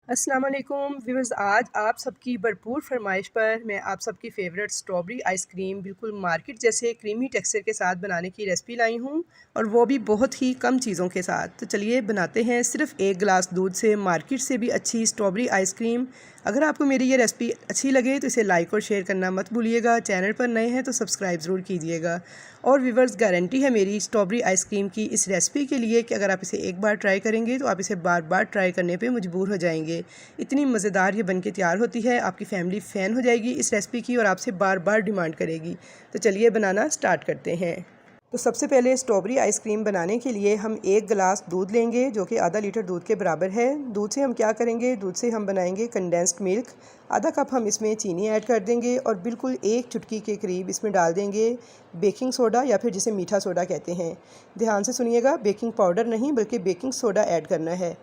अस्सलाम वालेकुम व्यूअर्स, आज आप सबकी भरपूर फरमाइश पर मैं आप सबकी फ़ेवरेट स्ट्रॉबेरी आइसक्रीम बिल्कुल मार्केट जैसे क्रीमी टेक्सचर के साथ बनाने की रेसिपी लाई हूँ, और वो भी बहुत ही कम चीज़ों के साथ। तो चलिए बनाते हैं सिर्फ एक गिलास दूध से मार्केट से भी अच्छी स्ट्रॉबेरी आइसक्रीम। अगर आपको मेरी ये रेसिपी अच्छी लगे तो इसे लाइक और शेयर करना मत भूलिएगा। चैनल पर नए हैं तो सब्सक्राइब ज़रूर कीजिएगा। और व्यूअर्स, गारंटी है मेरी स्ट्रॉबेरी आइसक्रीम की इस रेसिपी के लिए कि अगर आप इसे एक बार ट्राई करेंगे तो आप इसे बार बार ट्राई करने पे मजबूर हो जाएंगे। इतनी मज़ेदार ये बनके तैयार होती है, आपकी फैमिली फ़ैन हो जाएगी इस रेसिपी की और आपसे बार बार डिमांड करेगी। तो चलिए बनाना स्टार्ट करते हैं। तो सबसे पहले स्ट्रॉबेरी आइसक्रीम बनाने के लिए हम एक गिलास दूध लेंगे जो कि आधा लीटर दूध के बराबर है। दूध से हम क्या करेंगे, दूध से हम बनाएंगे कंडेंस्ड मिल्क। आधा कप हम इसमें चीनी ऐड कर देंगे और बिल्कुल एक चुटकी के करीब इसमें डाल देंगे बेकिंग सोडा, या फिर जिसे मीठा सोडा कहते हैं। ध्यान से सुनिएगा, बेकिंग पाउडर नहीं बल्कि बेकिंग सोडा ऐड करना है।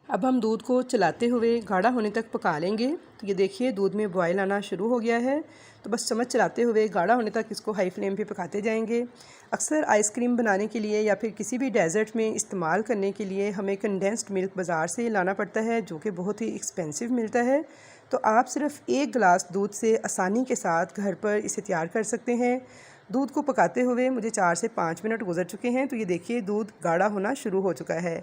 अब हम दूध को चलाते हुए गाढ़ा होने तक पका लेंगे। तो ये देखिए दूध में बॉयल आना शुरू हो गया है। तो बस चम्मच चलाते हुए गाढ़ा होने तक इसको हाई फ्लेम पे पकाते जाएंगे। अक्सर आइसक्रीम बनाने के लिए या फिर किसी भी डेज़र्ट में इस्तेमाल करने के लिए हमें कंडेंस्ड मिल्क बाज़ार से लाना पड़ता है, जो कि बहुत ही एक्सपेंसिव मिलता है। तो आप सिर्फ एक गिलास दूध से आसानी के साथ घर पर इसे तैयार कर सकते हैं। दूध को पकाते हुए मुझे 4 से 5 मिनट गुजर चुके हैं। तो ये देखिए दूध गाढ़ा होना शुरू हो चुका है।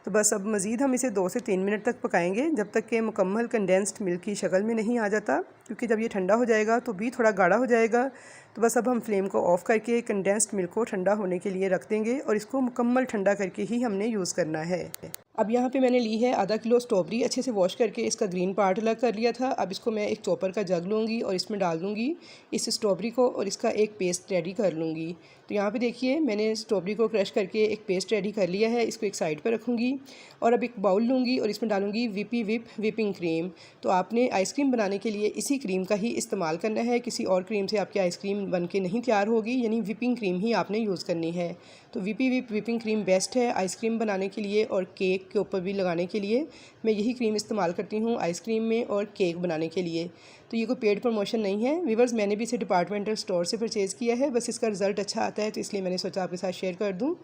तो बस अब मज़ीद हम इसे 2 से 3 मिनट तक पकाएंगे, जब तक कि मुकम्मल कंडेंस्ड मिल्क की शक्ल में नहीं आ जाता, क्योंकि जब ये ठंडा हो जाएगा तो भी थोड़ा गाढ़ा हो जाएगा। तो बस अब हम फ्लेम को ऑफ़ करके कंडेंस्ड मिल्क को ठंडा होने के लिए रख देंगे और इसको मुकम्मल ठंडा करके ही हमने यूज़ करना है। अब यहाँ पे मैंने ली है आधा किलो स्ट्रॉबेरी, अच्छे से वॉश करके इसका ग्रीन पार्ट अलग कर लिया था। अब इसको मैं एक चॉपर का जग लूँगी और इसमें डाल दूँगी इस स्ट्रॉबेरी को और इसका एक पेस्ट रेडी कर लूँगी। तो यहाँ पे देखिए मैंने स्ट्रॉबेरी को क्रश करके एक पेस्ट रेडी कर लिया है। इसको एक साइड पर रखूँगी और अब एक बाउल लूँगी और इसमें डालूँगी व्हिपिंग क्रीम। तो आपने आइसक्रीम बनाने के लिए इसी क्रीम का ही इस्तेमाल करना है, किसी और क्रीम से आपकी आइसक्रीम बन के नहीं तैयार होगी, यानी व्हिपिंग क्रीम ही आपने यूज़ करनी है। तो व्हिपिंग क्रीम बेस्ट है आइसक्रीम बनाने के लिए और केक के ऊपर भी लगाने के लिए। मैं यही क्रीम इस्तेमाल करती हूँ आइसक्रीम में और केक बनाने के लिए। तो ये कोई पेड प्रमोशन नहीं है व्यूअर्स, मैंने भी इसे डिपार्टमेंटल स्टोर से परचेज़ किया है, बस इसका रिज़ल्ट अच्छा आता है तो इसलिए मैंने सोचा आपके साथ शेयर कर दूँ।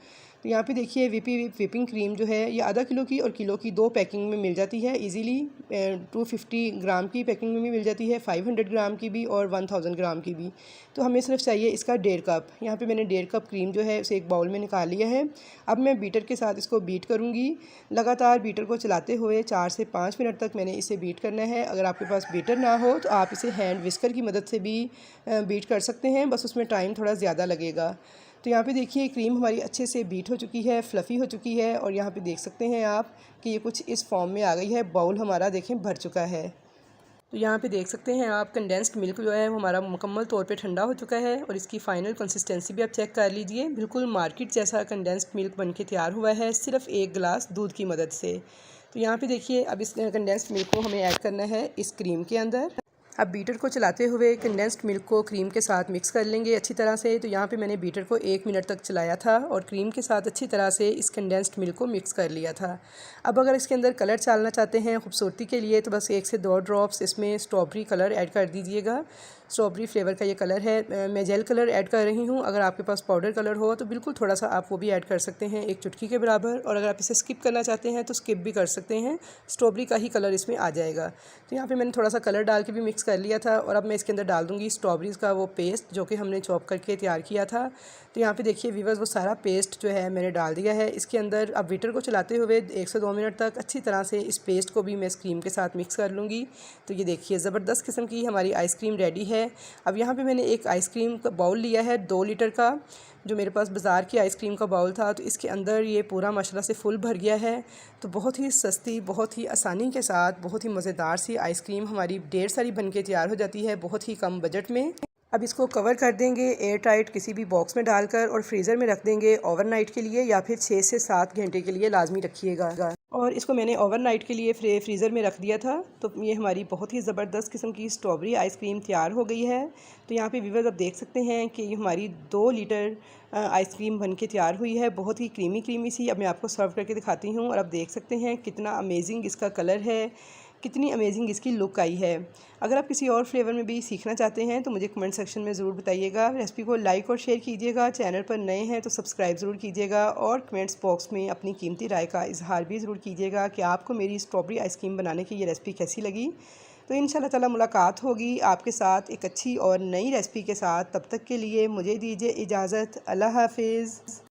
तो यहाँ पे देखिए व्हिपिंग क्रीम जो है ये आधा किलो की और किलो की 2 पैकिंग में मिल जाती है इजीली। 250 ग्राम की पैकिंग में भी मिल जाती है, 500 ग्राम की भी और 1000 ग्राम की भी। तो हमें सिर्फ चाहिए इसका 1.5 कप। यहाँ पे मैंने 1.5 कप क्रीम जो है उसे एक बाउल में निकाल लिया है। अब मैं बीटर के साथ इसको बीट करूँगी। लगातार बीटर को चलाते हुए 4 से 5 मिनट तक मैंने इसे बीट करना है। अगर आपके पास बीटर ना हो तो आप इसे हैंड विस्कर की मदद से भी बीट कर सकते हैं, बस उसमें टाइम थोड़ा ज़्यादा लगेगा। तो यहाँ पे देखिए क्रीम हमारी अच्छे से बीट हो चुकी है, फ्लफ़ी हो चुकी है, और यहाँ पे देख सकते हैं आप कि ये कुछ इस फॉर्म में आ गई है। बाउल हमारा देखें भर चुका है। तो यहाँ पे देख सकते हैं आप कंडेंस्ड मिल्क जो है वो हमारा मुकम्मल तौर पे ठंडा हो चुका है, और इसकी फ़ाइनल कंसिस्टेंसी भी आप चेक कर लीजिए। बिल्कुल मार्केट जैसा कंडेंस्ड मिल्क बन के तैयार हुआ है सिर्फ एक गिलास दूध की मदद से। तो यहाँ पे देखिए अब इस कंडेंस्ड मिल्क को हमें ऐड करना है इस क्रीम के अंदर। अब बीटर को चलाते हुए कंडेंस्ड मिल्क को क्रीम के साथ मिक्स कर लेंगे अच्छी तरह से। तो यहाँ पे मैंने बीटर को 1 मिनट तक चलाया था और क्रीम के साथ अच्छी तरह से इस कंडेंस्ड मिल्क को मिक्स कर लिया था। अब अगर इसके अंदर कलर डालना चाहते हैं खूबसूरती के लिए तो बस 1 से 2 ड्रॉप्स इसमें स्ट्रॉबेरी कलर ऐड कर दीजिएगा। स्ट्रॉबेरी फ्लेवर का ये कलर है, मैं जेल कलर ऐड कर रही हूँ। अगर आपके पास पाउडर कलर हो तो बिल्कुल थोड़ा सा आप वो भी ऐड कर सकते हैं, एक चुटकी के बराबर। और अगर आप इसे स्किप करना चाहते हैं तो स्किप भी कर सकते हैं, स्ट्रॉबेरी का ही कलर इसमें आ जाएगा। तो यहाँ पे मैंने थोड़ा सा कलर डाल के भी मिक्स कर लिया था, और अब मैं इसके अंदर डाल दूँगी स्ट्रॉबेरीज़ का वो पेस्ट जो कि हमने चॉप करके तैयार किया था। तो यहाँ पे देखिए व्यूअर्स वो सारा पेस्ट जो है मैंने डाल दिया है इसके अंदर। अब बीटर को चलाते हुए 1 से 2 मिनट तक अच्छी तरह से इस पेस्ट को भी मैं इस क्रीम के साथ मिक्स कर लूँगी। तो ये देखिए ज़बरदस्त किस्म की हमारी आइसक्रीम रेडी है। अब यहाँ पे मैंने एक आइसक्रीम का बाउल लिया है 2 लीटर का, जो मेरे पास बाज़ार की आइसक्रीम का बाउल था। तो इसके अंदर ये पूरा माशाल्लाह से फुल भर गया है। तो बहुत ही सस्ती, बहुत ही आसानी के साथ बहुत ही मज़ेदार सी आइसक्रीम हमारी ढेर सारी बन के तैयार हो जाती है बहुत ही कम बजट में। अब इसको कवर कर देंगे एयर टाइट किसी भी बॉक्स में डालकर और फ्रीज़र में रख देंगे ओवरनाइट के लिए, या फिर 6 से 7 घंटे के लिए लाजमी रखिएगा। और इसको मैंने ओवरनाइट के लिए फ्रीज़र में रख दिया था। तो ये हमारी बहुत ही ज़बरदस्त किस्म की स्ट्रॉबेरी आइसक्रीम तैयार हो गई है। तो यहाँ पे व्यूअर्स आप देख सकते हैं कि ये हमारी 2 लीटर आइसक्रीम बन के तैयार हुई है, बहुत ही क्रीमी सी। अब मैं आपको सर्व करके दिखाती हूँ और आप देख सकते हैं कितना अमेजिंग इसका कलर है। कितनी अमेजिंग इसकी लुक आई है। अगर आप किसी और फ्लेवर में भी सीखना चाहते हैं तो मुझे कमेंट सेक्शन में ज़रूर बताइएगा। रेसिपी को लाइक और शेयर कीजिएगा, चैनल पर नए हैं तो सब्सक्राइब ज़रूर कीजिएगा और कमेंट्स बॉक्स में अपनी कीमती राय का इजहार भी ज़रूर कीजिएगा कि आपको मेरी स्ट्रॉबेरी आइसक्रीम बनाने की ये रेसिपी कैसी लगी। तो इंशाल्लाह ताला मुलाकात होगी आपके साथ एक अच्छी और नई रेसिपी के साथ। तब तक के लिए मुझे दीजिए इजाज़त। अल्लाह हाफिज़।